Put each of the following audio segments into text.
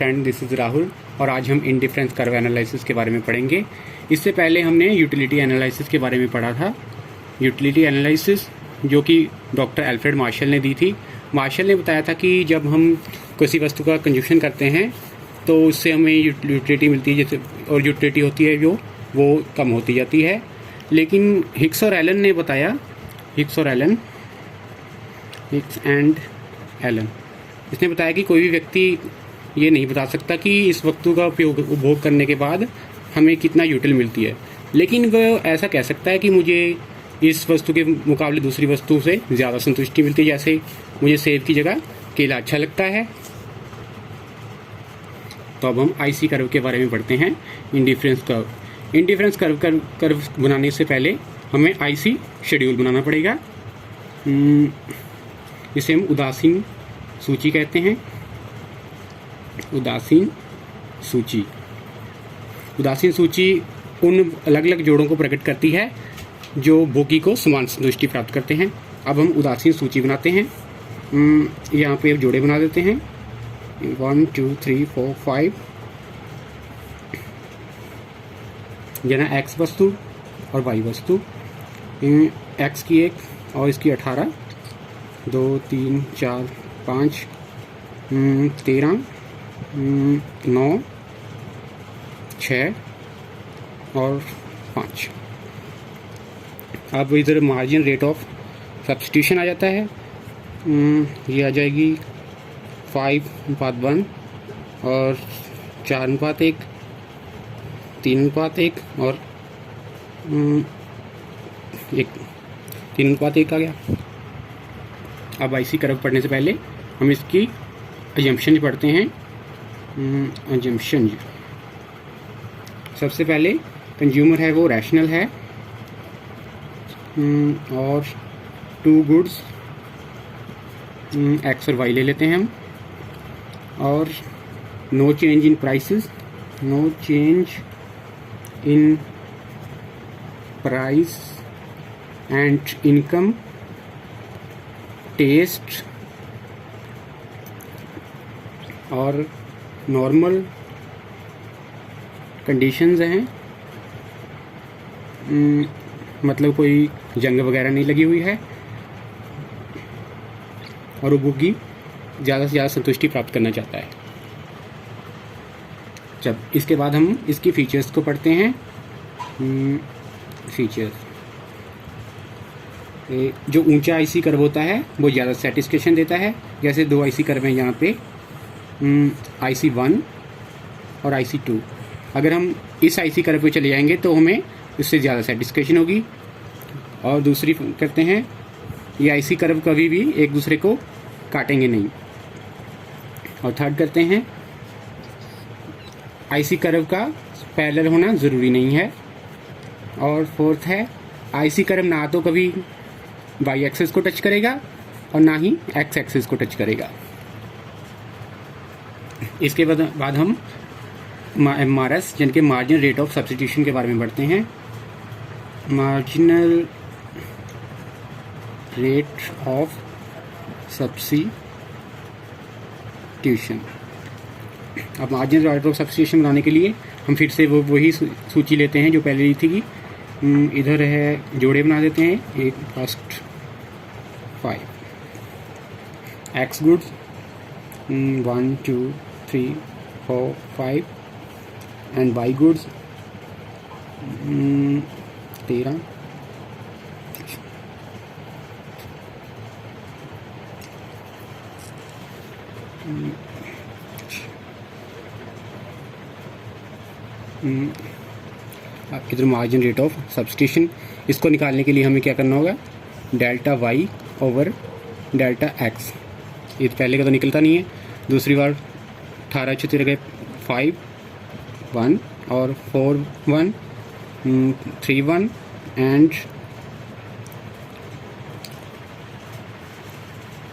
Friend, this is Rahul और आज हम इंडिफरेंस कर्व एनालिसिस के बारे में पढ़ेंगे। इससे पहले हमने यूटिलिटी एनालिसिस के बारे में पढ़ा था। यूटिलिटी एनालिसिस जो कि डॉक्टर एल्फ्रेड मार्शल ने दी थी। मार्शल ने बताया था कि जब हम किसी वस्तु का कंजूशन करते हैं तो उससे हमें यूटिलिटी मिलती है, जैसे और यूटिलिटी होती है जो वो कम होती जाती है। लेकिन हिक्स और एलन ने बताया, हिक्स एंड एलन इसने बताया कि कोई भी व्यक्ति ये नहीं बता सकता कि इस वस्तु का उपभोग करने के बाद हमें कितना यूटिल मिलती है, लेकिन वह ऐसा कह सकता है कि मुझे इस वस्तु के मुकाबले दूसरी वस्तु से ज़्यादा संतुष्टि मिलती है। जैसे मुझे सेब की जगह केला अच्छा लगता है। तो अब हम आईसी कर्व के बारे में पढ़ते हैं। इंडिफरेंस कर्व बनाने से पहले हमें आईसी शेड्यूल बनाना पड़ेगा। इसे हम उदासीन सूची कहते हैं। उदासीन सूची उन अलग अलग जोड़ों को प्रकट करती है जो भोगी को समान संतुष्टि प्राप्त करते हैं। अब हम उदासीन सूची बनाते हैं। यहाँ पे अब जोड़े बना देते हैं 1 2 3 4 5 जना एक्स वस्तु और वाई वस्तु। एक्स की 1 और इसकी 18 2 3 4 5 13 9 6 और 5। अब इधर मार्जिन रेट ऑफ सब्स्टिट्यूशन आ जाता है। ये आ जाएगी 5:1 और 4:1 3:1 और 3:1 आ गया। अब आईसी कर्व पढ़ने से पहले हम इसकी अजम्पशन पढ़ते हैं। अजम्पशन सबसे पहले कंज्यूमर है वो रैशनल है और 2 गुड्स एक्स और वाई ले लेते हैं हम। और no change in prices, no change in price and income, test और नॉर्मल कंडीशंस हैं। मतलब कोई जंग वगैरह नहीं लगी हुई है और उपभोगी ज़्यादा से ज़्यादा संतुष्टि प्राप्त करना चाहता है। जब इसके बाद हम इसकी फीचर्स को पढ़ते हैं। फीचर्स, जो ऊंचा आईसी कर्व होता है वो ज़्यादा सेटिस्फेक्शन देता है। जैसे 2 आईसी कर्व हैं यहाँ पे, IC1 और IC2। अगर हम इस आईसी कर्व पे चले जाएंगे तो हमें इससे ज़्यादा सेटिस्फेक्शन होगी। और दूसरी करते हैं, ये आईसी कर्व कभी भी एक दूसरे को काटेंगे नहीं। और थर्ड करते हैं, आईसी कर्व का पैरेलल होना ज़रूरी नहीं है। और फोर्थ है, आईसी कर्व ना तो कभी वाई एक्सिस को टच करेगा और ना ही एक्स एक्सिस को टच करेगा। इसके बाद हम MRS जिनके मार्जिनल रेट ऑफ सब्स्टिट्यूशन के बारे में पढ़ते हैं। Marginal rate of substitution. अब मार्जिनल रेट ऑफ सब्स्टिट्यूशन बनाने के लिए हम फिर से वही सूची लेते हैं जो पहले ली थी कि इधर है, जोड़े बना देते हैं। एक first 5 X goods 1 2 3 4 5 and Y goods 13 इधर मार्जिन रेट ऑफ सब्स्टिट्यूशन, इसको निकालने के लिए हमें क्या करना होगा, delta Y over delta X. ये पहले का तो निकलता नहीं है। दूसरी बार 18 6 गए 5 1 और 4 1 3 1 एंड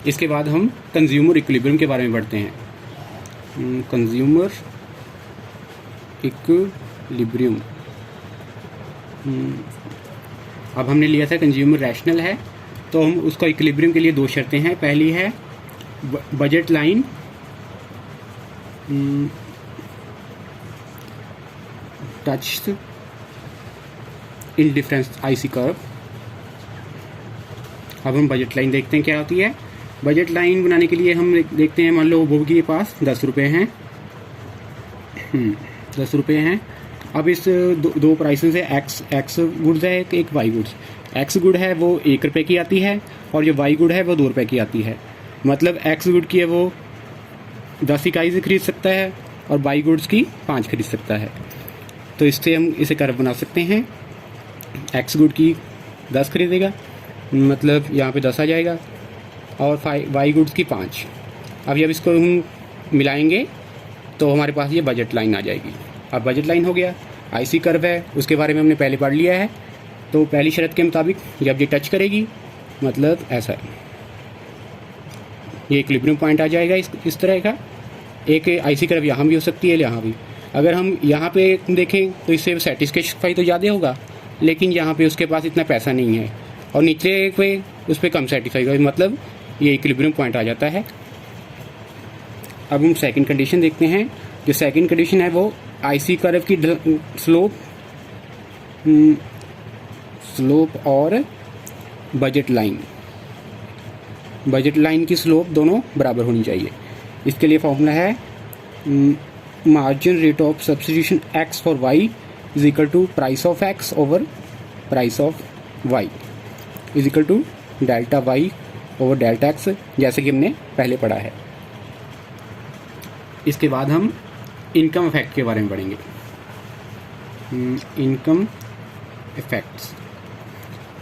इसके बाद हम कंज्यूमर इक्विलिब्रियम के बारे में पढ़ते हैं। कंज्यूमर इक्विलिब्रियम, अब हमने लिया था कंज्यूमर रैशनल है, तो हम उसका इक्विलिब्रियम के लिए 2 शर्तें हैं। पहली है budget line touch indifference IC curve. अब हम बजट लाइन देखते हैं क्या होती है। बजट लाइन बनाने के लिए हम देखते हैं, मान लो उपभोक्ता के पास 10 रुपये हैं, 10 रुपये हैं। अब इस दो प्राइसेस है, एक्स गुड्स है, एक वाई गुड्स। एक्स गुड है वो 1 रुपये की आती है और जो वाई गुड है वो 2 रुपये की आती है। मतलब एक्स गुड की है वो 10 इकाई से खरीद सकता है और वाई गुड्स की 5 खरीद सकता है। तो इससे हम इसे कर्व बना सकते हैं। एक्स गुड की 10 खरीदेगा, मतलब यहाँ पे 10 आ जाएगा, और वाई गुड्स की 5। अब जब इसको हम मिलाएंगे तो हमारे पास ये बजट लाइन आ जाएगी। अब बजट लाइन हो गया। आईसी कर्व है, उसके बारे में हमने पहले पढ़ लिया है। तो पहली शर्त के मुताबिक जब ये टच करेगी, मतलब ऐसा ये इक्विलिब्रियम पॉइंट आ जाएगा इस तरह का। एक आईसी कर्व यहाँ भी हो सकती है, यहाँ भी। अगर हम यहाँ पे देखें तो इससे सेटिस्फाई तो ज़्यादा होगा, लेकिन यहाँ पे उसके पास इतना पैसा नहीं है, और नीचे एक पे उस पर कम सेटिस्फाई होगा, मतलब ये इक्विलिब्रियम पॉइंट आ जाता है। अब हम सेकंड कंडीशन देखते हैं। जो सेकंड कंडीशन है वो आईसी कर्व की स्लोप और बजट लाइन की स्लोप दोनों बराबर होनी चाहिए। इसके लिए फॉर्मूला है margin rate of substitution X for Y is equal to price of X over price of Y is equal to delta Y over delta X, जैसे कि हमने पहले पढ़ा है। इसके बाद हम इनकम इफेक्ट के बारे में पढ़ेंगे। इनकम इफेक्ट्स,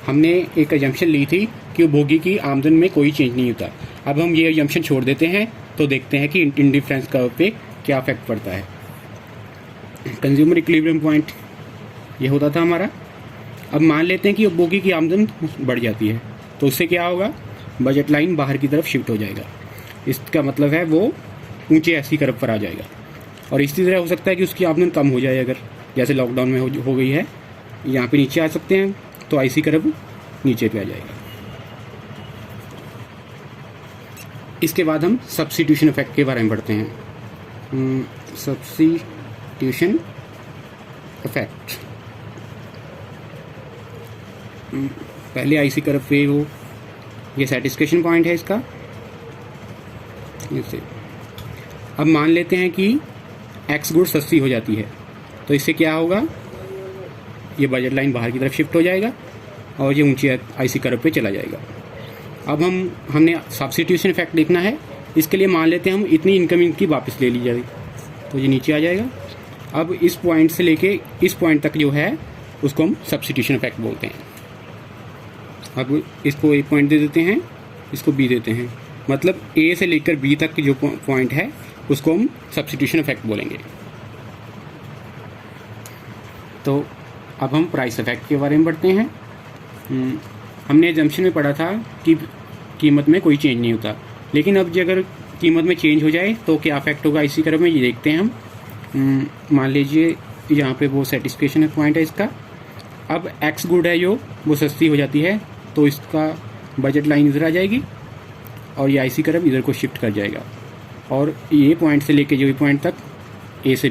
हमने एक एजम्पशन ली थी कि उपभोगी की आमदन में कोई चेंज नहीं होता। अब हम ये एजम्पशन छोड़ देते हैं तो देखते हैं कि इंडिफरेंस कर्व पे क्या इफेक्ट पड़ता है। कंज्यूमर इक्विलिब्रियम पॉइंट ये होता था हमारा। अब मान लेते हैं कि उपभोगी की आमदन बढ़ जाती है, तो उससे क्या होगा, बजट लाइन बाहर की तरफ शिफ्ट हो जाएगा। इसका मतलब है वो ऊंचे ऐसी कर्व पर आ जाएगा। और इसी तरह हो सकता है कि उसकी आमदन कम हो जाए, अगर जैसे लॉकडाउन में हो गई है, यहाँ पे नीचे आ सकते हैं, तो आईसी कर्व नीचे पे आ जाएगा। इसके बाद हम सब्स्टिट्यूशन इफेक्ट के बारे में पढ़ते हैं। सब्स्टिट्यूशन इफेक्ट, पहले आईसी कर्व पे वो ये सैटिस्फैक्शन पॉइंट है इसका। जैसे अब मान लेते हैं कि एक्स गुड सस्ती हो जाती है, तो इससे क्या होगा, ये बजट लाइन बाहर की तरफ शिफ्ट हो जाएगा और ये ऊंची आईसी कर्व पे चला जाएगा। अब हमने सब्स्टिट्यूशन इफेक्ट देखना है। इसके लिए मान लेते हैं हम इतनी इनकम इनकी वापस ले ली जाए, तो ये नीचे आ जाएगा। अब इस पॉइंट से लेके इस पॉइंट तक जो है उसको हम सब्स्टिट्यूशन इफेक्ट बोलते हैं। अब इसको एक पॉइंट दे देते हैं, इसको बी देते हैं, मतलब ए से लेकर बी तक जो पॉइंट है उसको हम सब्स्टिट्यूशन इफेक्ट बोलेंगे। तो अब हम प्राइस इफेक्ट के बारे में पढ़ते हैं। हमने एजम्पशन में पढ़ा था कि कीमत में कोई चेंज नहीं होता, लेकिन अब अगर कीमत में चेंज हो जाए तो क्या इफेक्ट होगा इसी कर्व में, ये देखते हैं हम। मान लीजिए यहाँ पे वो सेटिस्फेक्शन पॉइंट है इसका। अब एक्स गुड है जो वो सस्ती हो जाती है, तो इसका बजट लाइन इधर आ जाएगी और ये आईसी कर्व इधर को शिफ्ट कर जाएगा, और ये पॉइंट से लेके जो पॉइंट तक ए से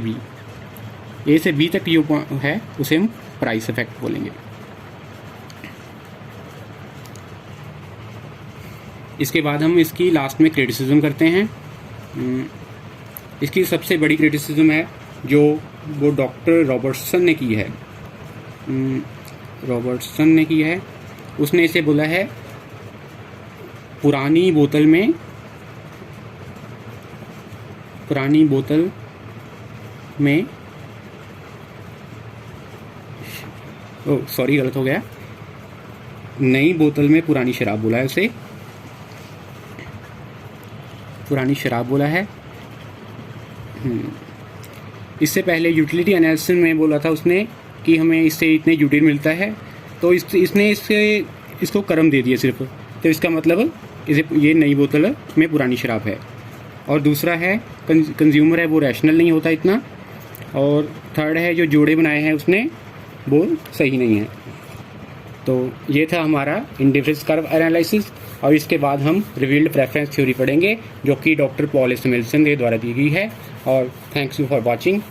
बी तक जो है उसे हम प्राइस इफेक्ट बोलेंगे। इसके बाद हम इसकी लास्ट में क्रिटिसिज्म करते हैं। इसकी सबसे बड़ी क्रिटिसिज्म है जो वो डॉक्टर रॉबर्टसन ने की है। उसने इसे बोला है पुरानी बोतल में सॉरी गलत हो गया, नई बोतल में पुरानी शराब बोला है उसे, पुरानी शराब बोला है। इससे पहले यूटिलिटी एनालिसिस में बोला था उसने कि हमें इससे इतने यूटिल मिलता है, तो इसने इसको कर्म दे दिया सिर्फ, तो इसका मतलब ये नई बोतल में पुरानी शराब है। और दूसरा है कंज्यूमर है वो रैशनल नहीं होता इतना, और थर्ड है जो जोड़े बनाए हैं उसने वो सही नहीं है। तो ये था हमारा इंडिफरेंस कर्व एनालिसिस। और इसके बाद हम रिवील्ड प्रेफरेंस थ्योरी पढ़ेंगे जो कि डॉक्टर पॉल एस मिल्सन के द्वारा दी गई है। और थैंक्स यू फॉर वॉचिंग।